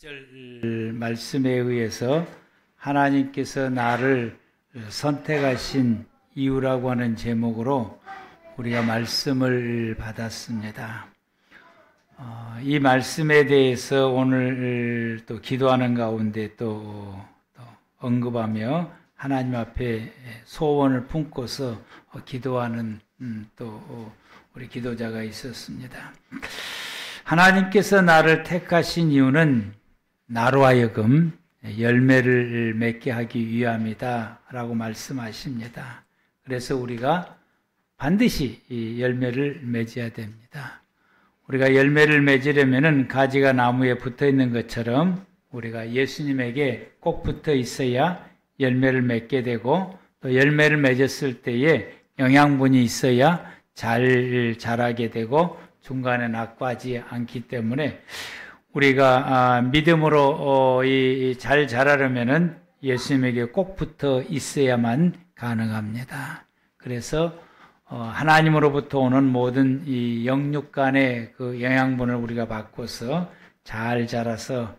1절 말씀에 의해서 하나님께서 나를 선택하신 이유라고 하는 제목으로 우리가 말씀을 받았습니다. 이 말씀에 대해서 오늘 또 기도하는 가운데 또 언급하며 하나님 앞에 소원을 품고서 기도하는 또 우리 기도자가 있었습니다. 하나님께서 나를 택하신 이유는 나로 하여금 열매를 맺게 하기 위함이다 라고 말씀하십니다. 그래서 우리가 반드시 이 열매를 맺어야 됩니다. 우리가 열매를 맺으려면 가지가 나무에 붙어 있는 것처럼 우리가 예수님에게 꼭 붙어 있어야 열매를 맺게 되고, 또 열매를 맺었을 때에 영양분이 있어야 잘 자라게 되고 중간에 낙과하지 않기 때문에 우리가 믿음으로 잘 자라려면은 예수님에게 꼭 붙어 있어야만 가능합니다. 그래서 하나님으로부터 오는 모든 이 영육 간의 그 영양분을 우리가 받고서 잘 자라서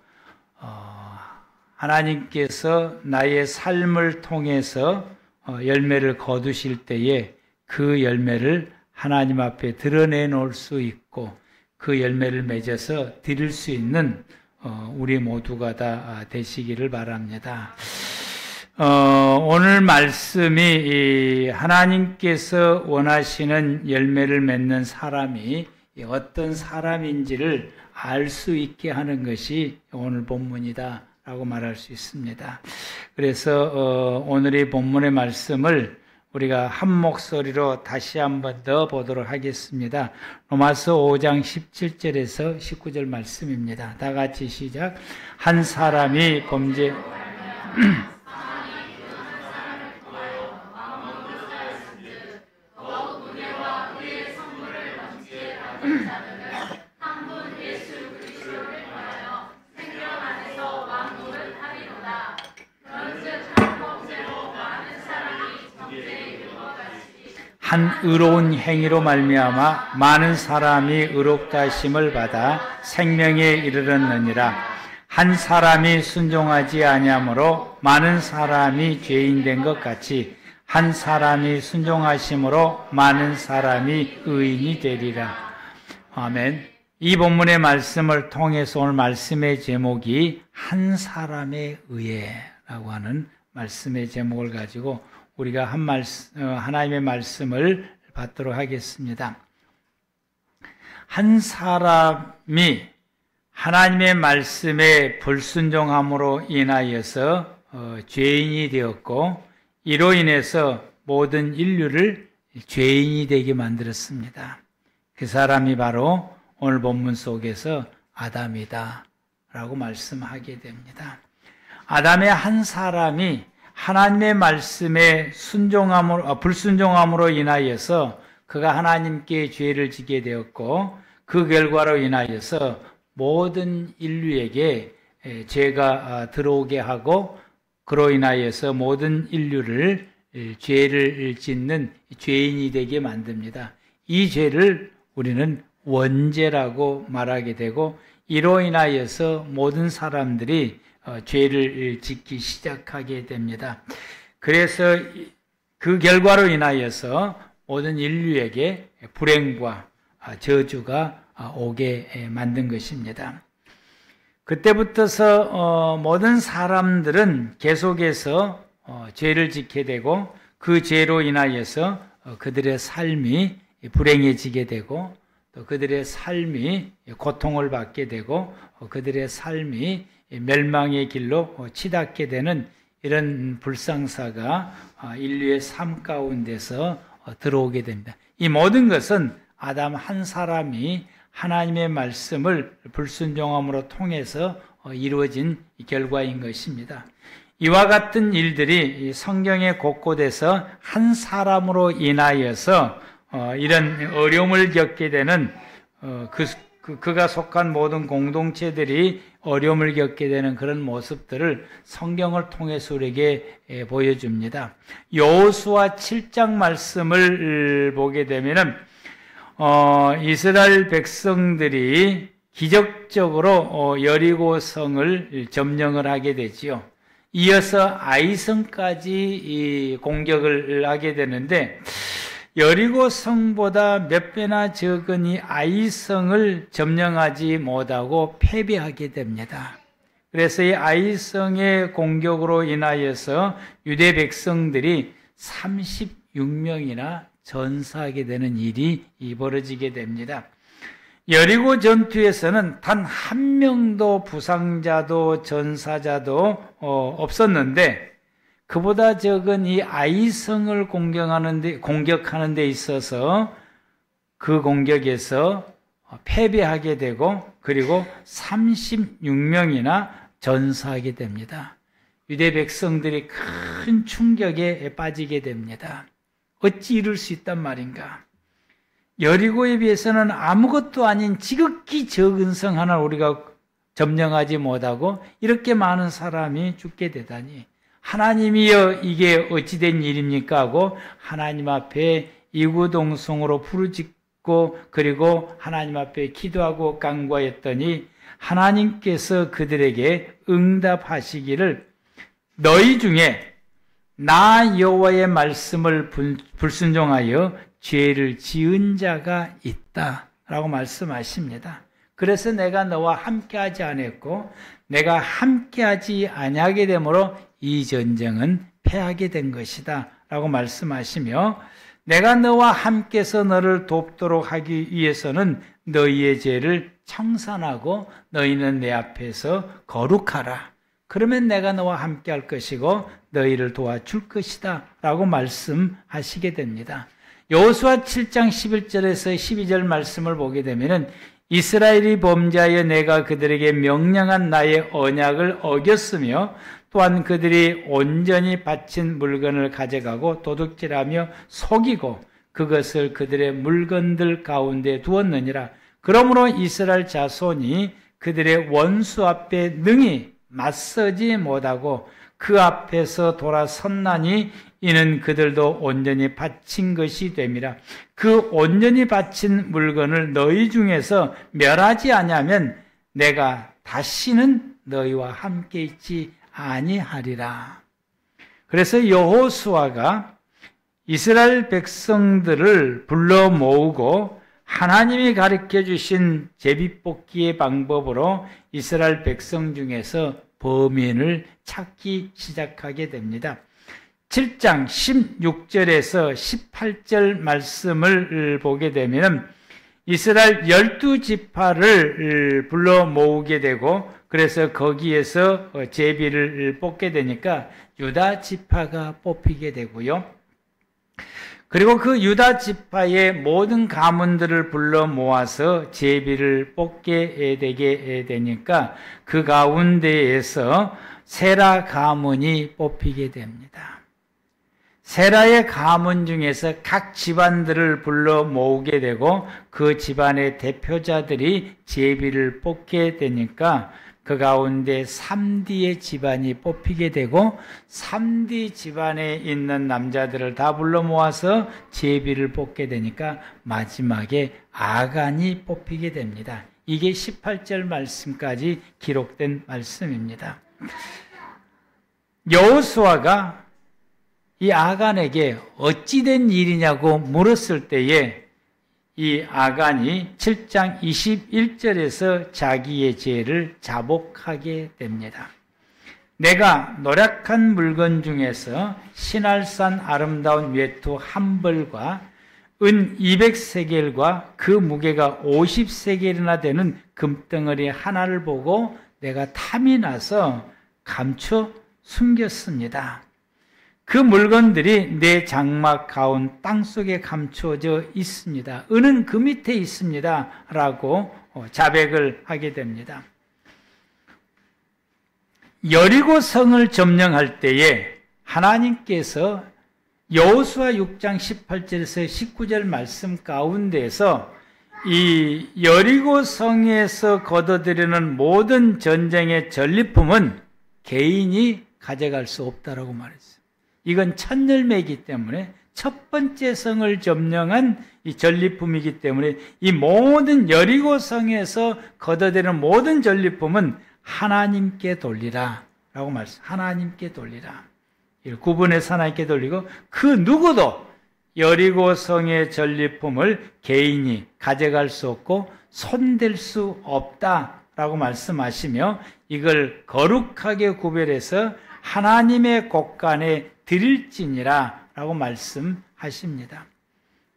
하나님께서 나의 삶을 통해서 열매를 거두실 때에 그 열매를 하나님 앞에 드러내 놓을 수 있고 그 열매를 맺어서 드릴 수 있는 우리 모두가 다 되시기를 바랍니다. 오늘 말씀이 하나님께서 원하시는 열매를 맺는 사람이 어떤 사람인지를 알 수 있게 하는 것이 오늘 본문이다 라고 말할 수 있습니다. 그래서 오늘의 본문의 말씀을 우리가 한 목소리로 다시 한번 더 보도록 하겠습니다. 로마서 5장 17절에서 19절 말씀입니다. 다 같이 시작. 한 사람이 범죄 한 의로운 행위로 말미암아 많은 사람이 의롭다 하심을 받아 생명에 이르렀느니라. 한 사람이 순종하지 아니함으로 많은 사람이 죄인 된 것 같이 한 사람이 순종하심으로 많은 사람이 의인이 되리라. 아멘. 이 본문의 말씀을 통해서 오늘 말씀의 제목이 한 사람의 의에라고 하는 말씀의 제목을 가지고 우리가 하나님의 말씀을 받도록 하겠습니다. 한 사람이 하나님의 말씀에 불순종함으로 인하여서 죄인이 되었고, 이로 인해서 모든 인류를 죄인이 되게 만들었습니다. 그 사람이 바로 오늘 본문 속에서 아담이다 라고 말씀하게 됩니다. 아담의 한 사람이 하나님의 말씀에 불순종함으로 인하여서 그가 하나님께 죄를 지게 되었고, 그 결과로 인하여서 모든 인류에게 죄가 들어오게 하고, 그로 인하여서 모든 인류를 죄를 짓는 죄인이 되게 만듭니다. 이 죄를 우리는 원죄라고 말하게 되고, 이로 인하여서 모든 사람들이 죄를 짓기 시작하게 됩니다. 그래서 그 결과로 인하여서 모든 인류에게 불행과 저주가 오게 만든 것입니다. 그때부터서 모든 사람들은 계속해서 죄를 짓게 되고, 그 죄로 인하여서 그들의 삶이 불행해지게 되고, 또 그들의 삶이 고통을 받게 되고, 그들의 삶이 멸망의 길로 치닫게 되는 이런 불상사가 인류의 삶 가운데서 들어오게 됩니다. 이 모든 것은 아담 한 사람이 하나님의 말씀을 불순종함으로 통해서 이루어진 결과인 것입니다. 이와 같은 일들이 성경의 곳곳에서 한 사람으로 인하여서 이런 어려움을 겪게 되는 그가 속한 모든 공동체들이 어려움을 겪게 되는 그런 모습들을 성경을 통해서 우리에게 보여줍니다. 여호수아 7장 말씀을 보게 되면은 이스라엘 백성들이 기적적으로 여리고성을 점령을 하게 되지요. 이어서 아이성까지 공격을 하게 되는데 여리고성보다 몇 배나 적은 이 아이성을 점령하지 못하고 패배하게 됩니다. 그래서 이 아이성의 공격으로 인하여서 유대 백성들이 36명이나 전사하게 되는 일이 벌어지게 됩니다. 여리고 전투에서는 단 한 명도 부상자도 전사자도 없었는데 그보다 적은 이 아이성을 공격하는 데 있어서 그 공격에서 패배하게 되고 그리고 36명이나 전사하게 됩니다. 유대 백성들이 큰 충격에 빠지게 됩니다. 어찌 이럴 수 있단 말인가? 여리고에 비해서는 아무것도 아닌 지극히 적은 성 하나를 우리가 점령하지 못하고 이렇게 많은 사람이 죽게 되다니 하나님이여 이게 어찌된 일입니까? 하고 하나님 앞에 이구동성으로 부르짖고 그리고 하나님 앞에 기도하고 간구하였더니 하나님께서 그들에게 응답하시기를 너희 중에 나 여호와의 말씀을 불순종하여 죄를 지은 자가 있다라고 말씀하십니다. 그래서 내가 너와 함께하지 않았고 내가 함께하지 아니하게 되므로 이 전쟁은 패하게 된 것이다 라고 말씀하시며 내가 너와 함께서 너를 돕도록 하기 위해서는 너희의 죄를 청산하고 너희는 내 앞에서 거룩하라. 그러면 내가 너와 함께할 것이고 너희를 도와줄 것이다 라고 말씀하시게 됩니다. 여호수아 7장 11절에서 12절 말씀을 보게 되면 이스라엘이 범죄하여 내가 그들에게 명령한 나의 언약을 어겼으며 또한 그들이 온전히 바친 물건을 가져가고 도둑질하며 속이고 그것을 그들의 물건들 가운데 두었느니라. 그러므로 이스라엘 자손이 그들의 원수 앞에 능히 맞서지 못하고 그 앞에서 돌아섰나니 이는 그들도 온전히 바친 것이 됨이라. 그 온전히 바친 물건을 너희 중에서 멸하지 아니하면 내가 다시는 너희와 함께 있지 아니하리라. 그래서 여호수아가 이스라엘 백성들을 불러 모으고 하나님이 가르쳐 주신 제비뽑기의 방법으로 이스라엘 백성 중에서 범인을 찾기 시작하게 됩니다. 7장 16절에서 18절 말씀을 보게 되면 이스라엘 12지파를 불러 모으게 되고 그래서 거기에서 제비를 뽑게 되니까 유다 지파가 뽑히게 되고요. 그리고 그 유다 지파의 모든 가문들을 불러 모아서 제비를 뽑게 되게 되니까 그 가운데에서 세라 가문이 뽑히게 됩니다. 세라의 가문 중에서 각 집안들을 불러 모으게 되고 그 집안의 대표자들이 제비를 뽑게 되니까 그 가운데 3D의 집안이 뽑히게 되고 3D 집안에 있는 남자들을 다 불러 모아서 제비를 뽑게 되니까 마지막에 아간이 뽑히게 됩니다. 이게 18절 말씀까지 기록된 말씀입니다. 여호수아가 이 아간에게 어찌된 일이냐고 물었을 때에 이 아간이 7장 21절에서 자기의 죄를 자복하게 됩니다. 내가 노력한 물건 중에서 신할산 아름다운 외투 한 벌과 은 200세겔과 그 무게가 50세겔이나 되는 금덩어리 하나를 보고 내가 탐이 나서 감춰 숨겼습니다. 그 물건들이 내 장막 가운 땅속에 감추어져 있습니다. 은은 그 밑에 있습니다. 라고 자백을 하게 됩니다. 여리고 성을 점령할 때에 하나님께서 여호수아 6장 18절에서 19절 말씀 가운데에서 이 여리고 성에서 거둬들이는 모든 전쟁의 전리품은 개인이 가져갈 수 없다라고 말했어요. 이건 천열매이기 때문에 첫 번째 성을 점령한 이 전리품이기 때문에 이 모든 여리고 성에서 걷어들이는 모든 전리품은 하나님께 돌리라 라고 말씀. 하나님께 돌리라. 구분해서 하나님께 돌리고 그 누구도 여리고 성의 전리품을 개인이 가져갈 수 없고 손댈 수 없다라고 말씀하시며 이걸 거룩하게 구별해서 하나님의 곳간에 드릴지니라 라고 말씀하십니다.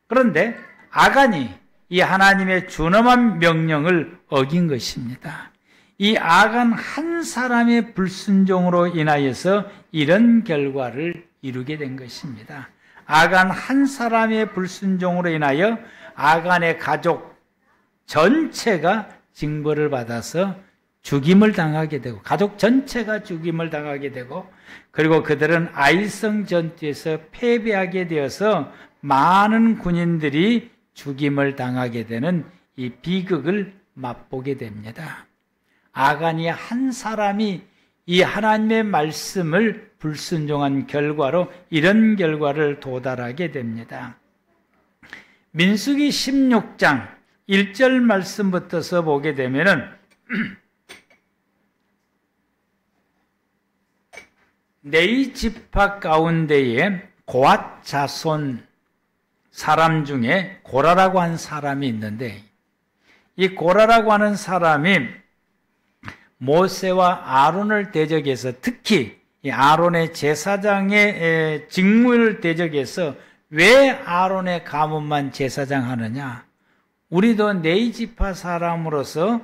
그런데 아간이 이 하나님의 준엄한 명령을 어긴 것입니다. 이 아간 한 사람의 불순종으로 인하여서 이런 결과를 이루게 된 것입니다. 아간 한 사람의 불순종으로 인하여 아간의 가족 전체가 징벌을 받아서 죽임을 당하게 되고 가족 전체가 죽임을 당하게 되고 그리고 그들은 아이성 전투에서 패배하게 되어서 많은 군인들이 죽임을 당하게 되는 이 비극을 맛보게 됩니다. 아간이 한 사람이 이 하나님의 말씀을 불순종한 결과로 이런 결과를 도달하게 됩니다. 민수기 16장 1절 말씀부터서 보게 되면은 네이 지파 가운데에 고앗 자손 사람 중에 고라라고 하는 사람이 있는데 이 고라라고 하는 사람이 모세와 아론을 대적해서 특히 이 아론의 제사장의 직무를 대적해서 왜 아론의 가문만 제사장 하느냐? 우리도 네이 지파 사람으로서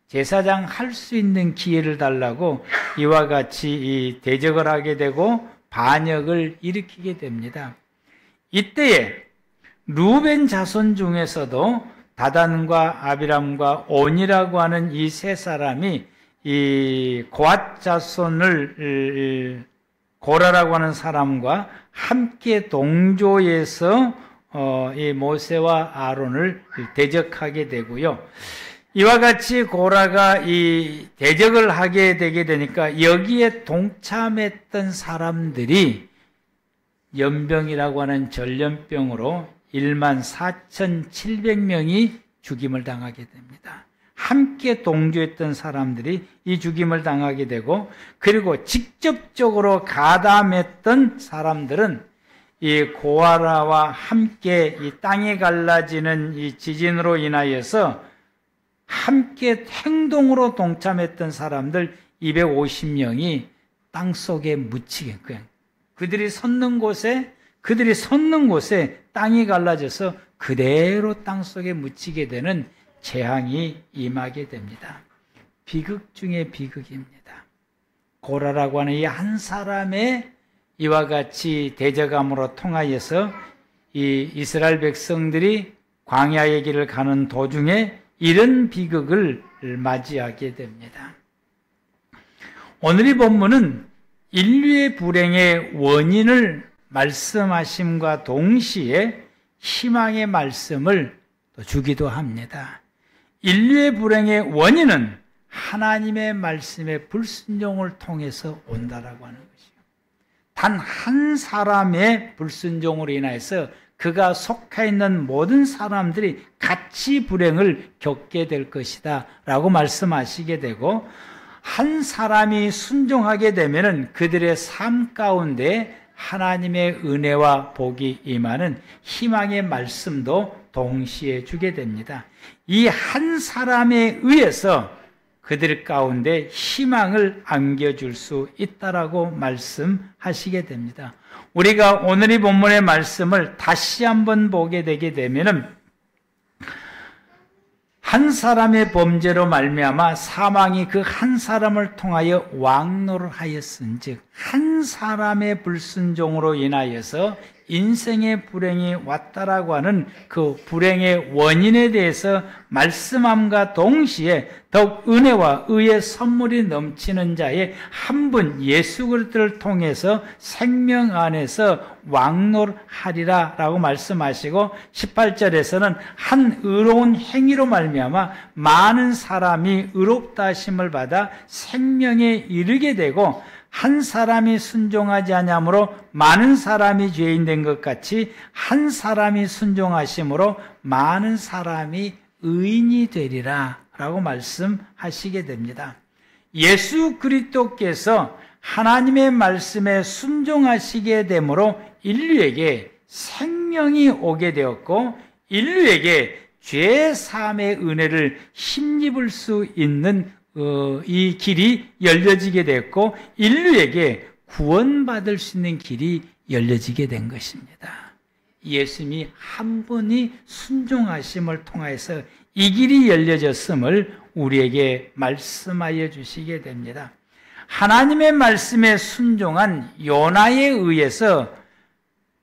제사장 할 수 있는 기회를 달라고 이와 같이 이 대적을 하게 되고 반역을 일으키게 됩니다. 이때에 루벤 자손 중에서도 다단과 아비람과 온이라고 하는 이 세 사람이 이 고앗 자손을 고라라고 하는 사람과 함께 동조해서 이 모세와 아론을 대적하게 되고요. 이와 같이 고라가 이 대적을 하게 되게 되니까 여기에 동참했던 사람들이 연병이라고 하는 전염병으로 14,700명이 죽임을 당하게 됩니다. 함께 동조했던 사람들이 이 죽임을 당하게 되고 그리고 직접적으로 가담했던 사람들은 이 고아라와 함께 이 땅이 갈라지는 이 지진으로 인하여서 함께 행동으로 동참했던 사람들 250명이 땅 속에 묻히게 그들이 섰는 곳에 땅이 갈라져서 그대로 땅 속에 묻히게 되는 재앙이 임하게 됩니다. 비극 중에 비극입니다. 고라라고 하는 이 한 사람의 이와 같이 대적함으로 통하여서 이 이스라엘 백성들이 광야의 길을 가는 도중에 이런 비극을 맞이하게 됩니다. 오늘 이 본문은 인류의 불행의 원인을 말씀하심과 동시에 희망의 말씀을 또 주기도 합니다. 인류의 불행의 원인은 하나님의 말씀의 불순종을 통해서 온다라고 하는 것이요. 단 한 사람의 불순종으로 인해서 그가 속해 있는 모든 사람들이 같이 불행을 겪게 될 것이다 라고 말씀하시게 되고 한 사람이 순종하게 되면은 그들의 삶 가운데 하나님의 은혜와 복이 임하는 희망의 말씀도 동시에 주게 됩니다. 이 한 사람에 의해서 그들 가운데 희망을 안겨줄 수 있다라고 말씀하시게 됩니다. 우리가 오늘 이 본문의 말씀을 다시 한번 보게 되게 되면은 한 사람의 범죄로 말미암아 사망이 그 한 사람을 통하여 왕노를 하였은즉 한 사람의 불순종으로 인하여서 인생의 불행이 왔다라고 하는 그 불행의 원인에 대해서 말씀함과 동시에 더욱 은혜와 의의 선물이 넘치는 자의 한 분 예수 그리스도를 통해서 생명 안에서 왕노하리라 라고 말씀하시고 18절에서는 한 의로운 행위로 말미암아 많은 사람이 의롭다 하심을 받아 생명에 이르게 되고 한 사람이 순종하지 아니함으로 많은 사람이 죄인 된 것 같이 한 사람이 순종하심으로 많은 사람이 의인이 되리라 라고 말씀하시게 됩니다. 예수 그리스도께서 하나님의 말씀에 순종하시게 되므로 인류에게 생명이 오게 되었고 인류에게 죄 사함의 은혜를 힘입을 수 있는 이 길이 열려지게 됐고 인류에게 구원받을 수 있는 길이 열려지게 된 것입니다. 예수님이 한 분이 순종하심을 통해서 이 길이 열려졌음을 우리에게 말씀하여 주시게 됩니다. 하나님의 말씀에 순종한 요나에 의해서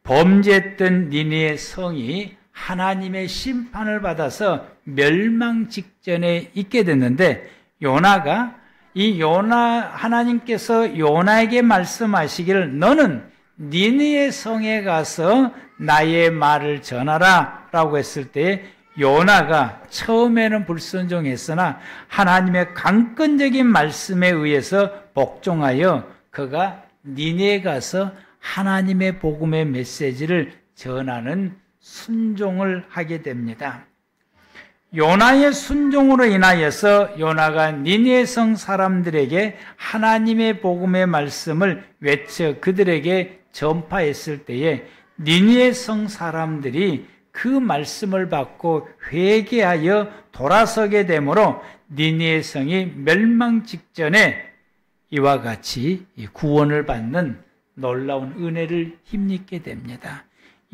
범죄했던 니느웨 성이 하나님의 심판을 받아서 멸망 직전에 있게 됐는데 하나님께서 요나에게 말씀하시기를 너는 니느웨 성에 가서 나의 말을 전하라 라고 했을 때 요나가 처음에는 불순종했으나 하나님의 강권적인 말씀에 의해서 복종하여 그가 니느웨에 가서 하나님의 복음의 메시지를 전하는 순종을 하게 됩니다. 요나의 순종으로 인하여서 요나가 니느웨 성 사람들에게 하나님의 복음의 말씀을 외쳐 그들에게 전파했을 때에 니느웨 성 사람들이 그 말씀을 받고 회개하여 돌아서게 되므로 니느웨 성이 멸망 직전에 이와 같이 구원을 받는 놀라운 은혜를 힘입게 됩니다.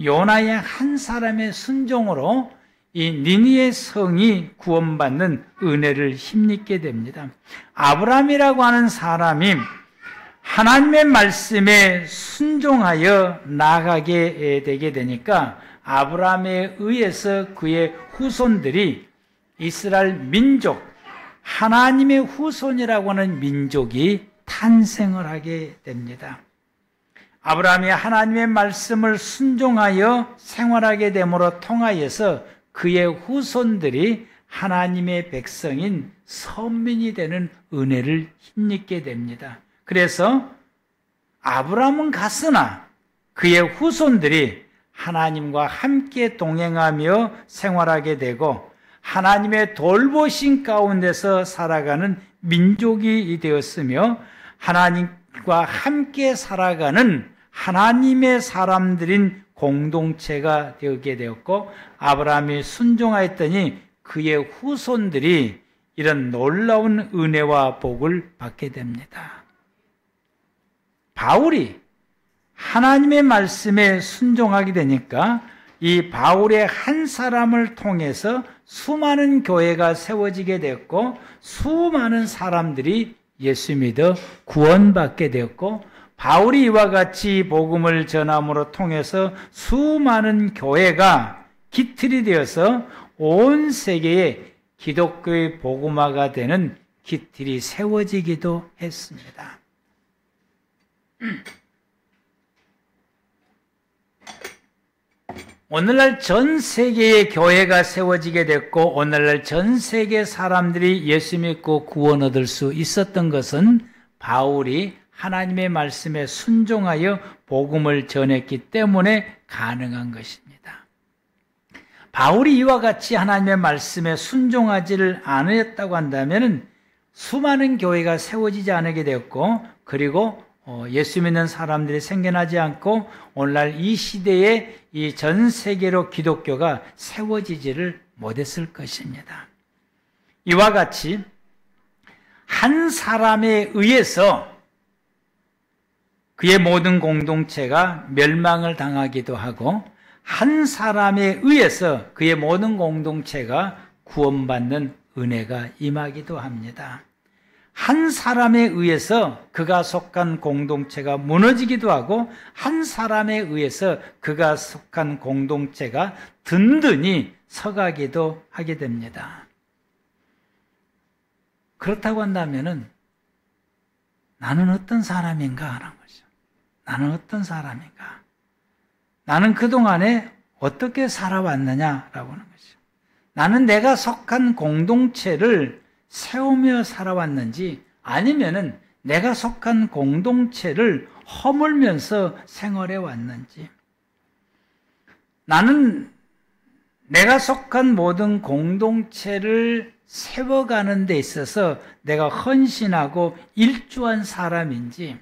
요나의 한 사람의 순종으로 이 니느웨 성이 구원받는 은혜를 힘입게 됩니다. 아브라함이라고 하는 사람이 하나님의 말씀에 순종하여 나아가게 되게 되니까 아브라함에 의해서 그의 후손들이 이스라엘 민족, 하나님의 후손이라고 하는 민족이 탄생을 하게 됩니다. 아브라함이 하나님의 말씀을 순종하여 생활하게 됨으로 통하여서 그의 후손들이 하나님의 백성인 선민이 되는 은혜를 힘입게 됩니다. 그래서 아브라함은 갔으나 그의 후손들이 하나님과 함께 동행하며 생활하게 되고 하나님의 돌보신 가운데서 살아가는 민족이 되었으며 하나님과 함께 살아가는 하나님의 사람들인 공동체가 되게 되었고 아브라함이 순종하였더니 그의 후손들이 이런 놀라운 은혜와 복을 받게 됩니다. 바울이 하나님의 말씀에 순종하게 되니까 이 바울의 한 사람을 통해서 수많은 교회가 세워지게 되었고 수많은 사람들이 예수 믿어 구원받게 되었고 바울이 이와 같이 복음을 전함으로 통해서 수많은 교회가 기틀이 되어서 온 세계에 기독교의 복음화가 되는 기틀이 세워지기도 했습니다. 오늘날 전 세계의 교회가 세워지게 됐고 오늘날 전 세계 사람들이 예수 믿고 구원 얻을 수 있었던 것은 바울이 하나님의 말씀에 순종하여 복음을 전했기 때문에 가능한 것입니다. 바울이 이와 같이 하나님의 말씀에 순종하지를 않았다고 한다면 수많은 교회가 세워지지 않게 되었고 그리고 예수 믿는 사람들이 생겨나지 않고 오늘날 이 시대에 이 전 세계로 기독교가 세워지지를 못했을 것입니다. 이와 같이 한 사람에 의해서 그의 모든 공동체가 멸망을 당하기도 하고 한 사람에 의해서 그의 모든 공동체가 구원받는 은혜가 임하기도 합니다. 한 사람에 의해서 그가 속한 공동체가 무너지기도 하고 한 사람에 의해서 그가 속한 공동체가 든든히 서가기도 하게 됩니다. 그렇다고 한다면 나는 어떤 사람인가 하는 거죠. 나는 어떤 사람인가? 나는 그동안에 어떻게 살아왔느냐라고 하는 거죠. 나는 내가 속한 공동체를 세우며 살아왔는지 아니면은 내가 속한 공동체를 허물면서 생활해 왔는지, 나는 내가 속한 모든 공동체를 세워가는 데 있어서 내가 헌신하고 일조한 사람인지,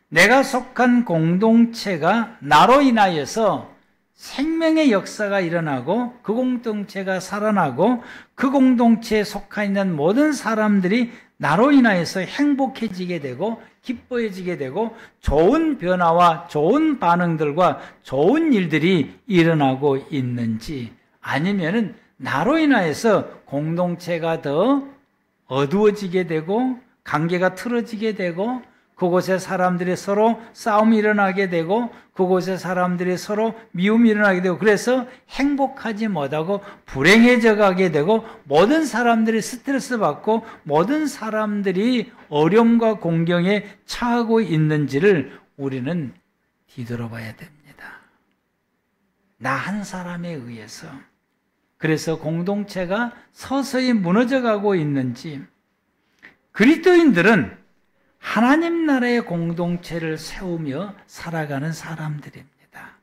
내가 속한 공동체가 나로 인하여서 생명의 역사가 일어나고 그 공동체가 살아나고 그 공동체에 속해 있는 모든 사람들이 나로 인하여서 행복해지게 되고 기뻐해지게 되고 좋은 변화와 좋은 반응들과 좋은 일들이 일어나고 있는지, 아니면은 나로 인하여서 공동체가 더 어두워지게 되고 관계가 틀어지게 되고 그곳에 사람들이 서로 싸움이 일어나게 되고 그곳에 사람들이 서로 미움이 일어나게 되고 그래서 행복하지 못하고 불행해져 가게 되고 모든 사람들이 스트레스 받고 모든 사람들이 어려움과 공경에 처하고 있는지를 우리는 뒤돌아봐야 됩니다. 나 한 사람에 의해서 그래서 공동체가 서서히 무너져가고 있는지, 그리스도인들은 하나님 나라의 공동체를 세우며 살아가는 사람들입니다.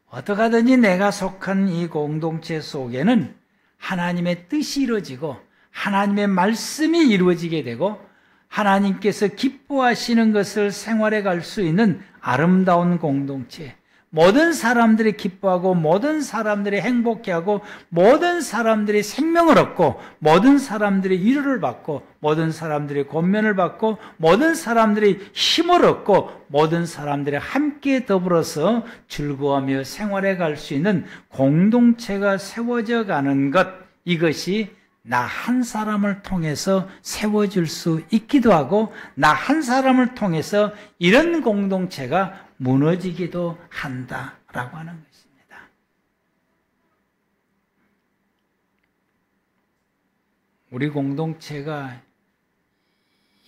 어떻게 하든지 내가 속한 이 공동체 속에는 하나님의 뜻이 이루어지고 하나님의 말씀이 이루어지게 되고 하나님께서 기뻐하시는 것을 생활해 갈 수 있는 아름다운 공동체, 모든 사람들이 기뻐하고 모든 사람들이 행복해하고 모든 사람들이 생명을 얻고 모든 사람들이 위로를 받고 모든 사람들이 권면을 받고 모든 사람들이 힘을 얻고 모든 사람들이 함께 더불어서 즐거워하며 생활해 갈 수 있는 공동체가 세워져 가는 것, 이것이 나 한 사람을 통해서 세워질 수 있기도 하고 나 한 사람을 통해서 이런 공동체가 무너지기도 한다라고 하는 것입니다. 우리 공동체가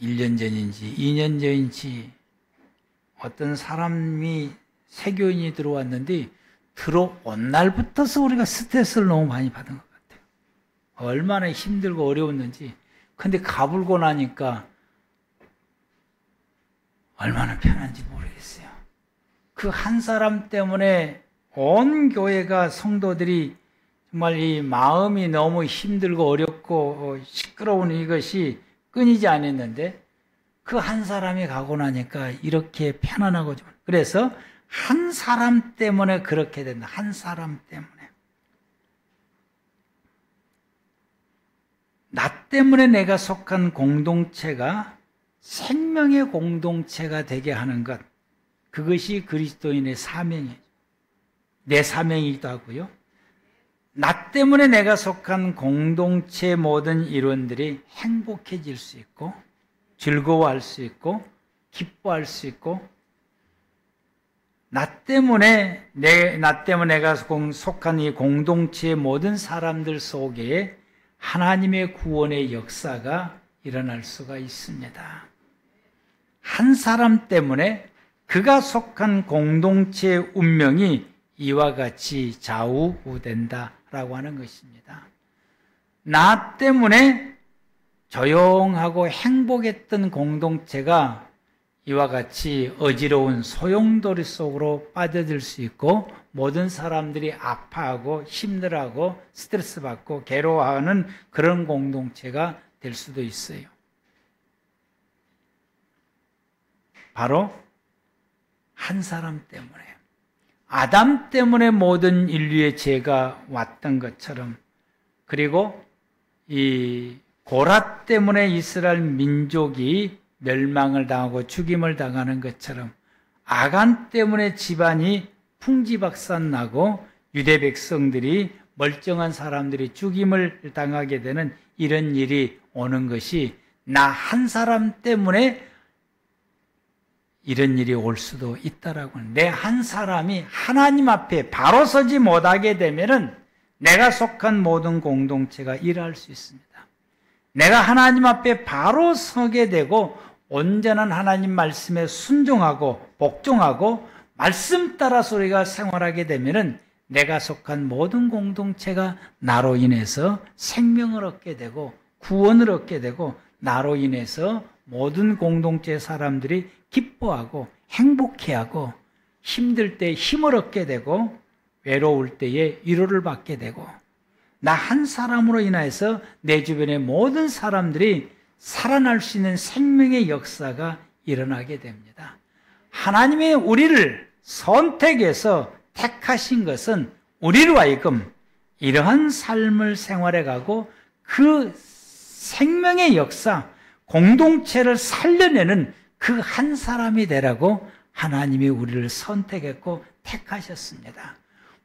1년 전인지 2년 전인지 어떤 사람이 세교인이 들어왔는데 들어온 날부터서 우리가 스트레스를 너무 많이 받은 것 같아요. 얼마나 힘들고 어려웠는지. 근데 가불고 나니까 얼마나 편한지 모르겠어요. 그 한 사람 때문에 온 교회가 성도들이 정말 이 마음이 너무 힘들고 어렵고 시끄러운 이것이 끊이지 않았는데 그 한 사람이 가고 나니까 이렇게 편안하고 그래서 한 사람 때문에 그렇게 된다. 한 사람 때문에. 나 때문에 내가 속한 공동체가 생명의 공동체가 되게 하는 것, 그것이 그리스도인의 사명이에요. 내 사명이기도 하고요. 나 때문에 내가 속한 공동체 모든 일원들이 행복해질 수 있고 즐거워할 수 있고 기뻐할 수 있고 나 때문에 내가 속한 이 공동체의 모든 사람들 속에 하나님의 구원의 역사가 일어날 수가 있습니다. 한 사람 때문에 그가 속한 공동체의 운명이 이와 같이 좌우된다라고 하는 것입니다. 나 때문에 조용하고 행복했던 공동체가 이와 같이 어지러운 소용돌이 속으로 빠져들 수 있고 모든 사람들이 아파하고 힘들어하고 스트레스 받고 괴로워하는 그런 공동체가 될 수도 있어요. 바로 한 사람 때문에, 아담 때문에 모든 인류의 죄가 왔던 것처럼, 그리고 이 고라 때문에 이스라엘 민족이 멸망을 당하고 죽임을 당하는 것처럼 아간 때문에 집안이 풍지박산나고 유대 백성들이 멀쩡한 사람들이 죽임을 당하게 되는 이런 일이 오는 것이 나 한 사람 때문에 이런 일이 올 수도 있다라고. 내 한 사람이 하나님 앞에 바로 서지 못하게 되면은 내가 속한 모든 공동체가 일어날 수 있습니다. 내가 하나님 앞에 바로 서게 되고 온전한 하나님 말씀에 순종하고 복종하고 말씀 따라서 우리가 생활하게 되면은 내가 속한 모든 공동체가 나로 인해서 생명을 얻게 되고 구원을 얻게 되고 나로 인해서 모든 공동체 사람들이 기뻐하고 행복해하고 힘들 때 힘을 얻게 되고 외로울 때에 위로를 받게 되고 나 한 사람으로 인하여서 내 주변의 모든 사람들이 살아날 수 있는 생명의 역사가 일어나게 됩니다. 하나님의 우리를 선택해서 택하신 것은 우리로 하여금 이러한 삶을 생활해 가고 그 생명의 역사, 공동체를 살려내는 그 한 사람이 되라고 하나님이 우리를 선택했고 택하셨습니다.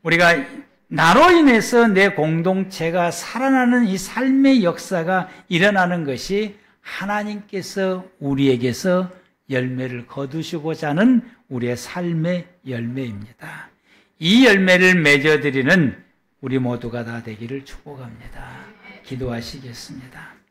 우리가 나로 인해서 내 공동체가 살아나는 이 삶의 역사가 일어나는 것이 하나님께서 우리에게서 열매를 거두시고자 하는 우리의 삶의 열매입니다. 이 열매를 맺어드리는 우리 모두가 다 되기를 축복합니다. 기도하시겠습니다.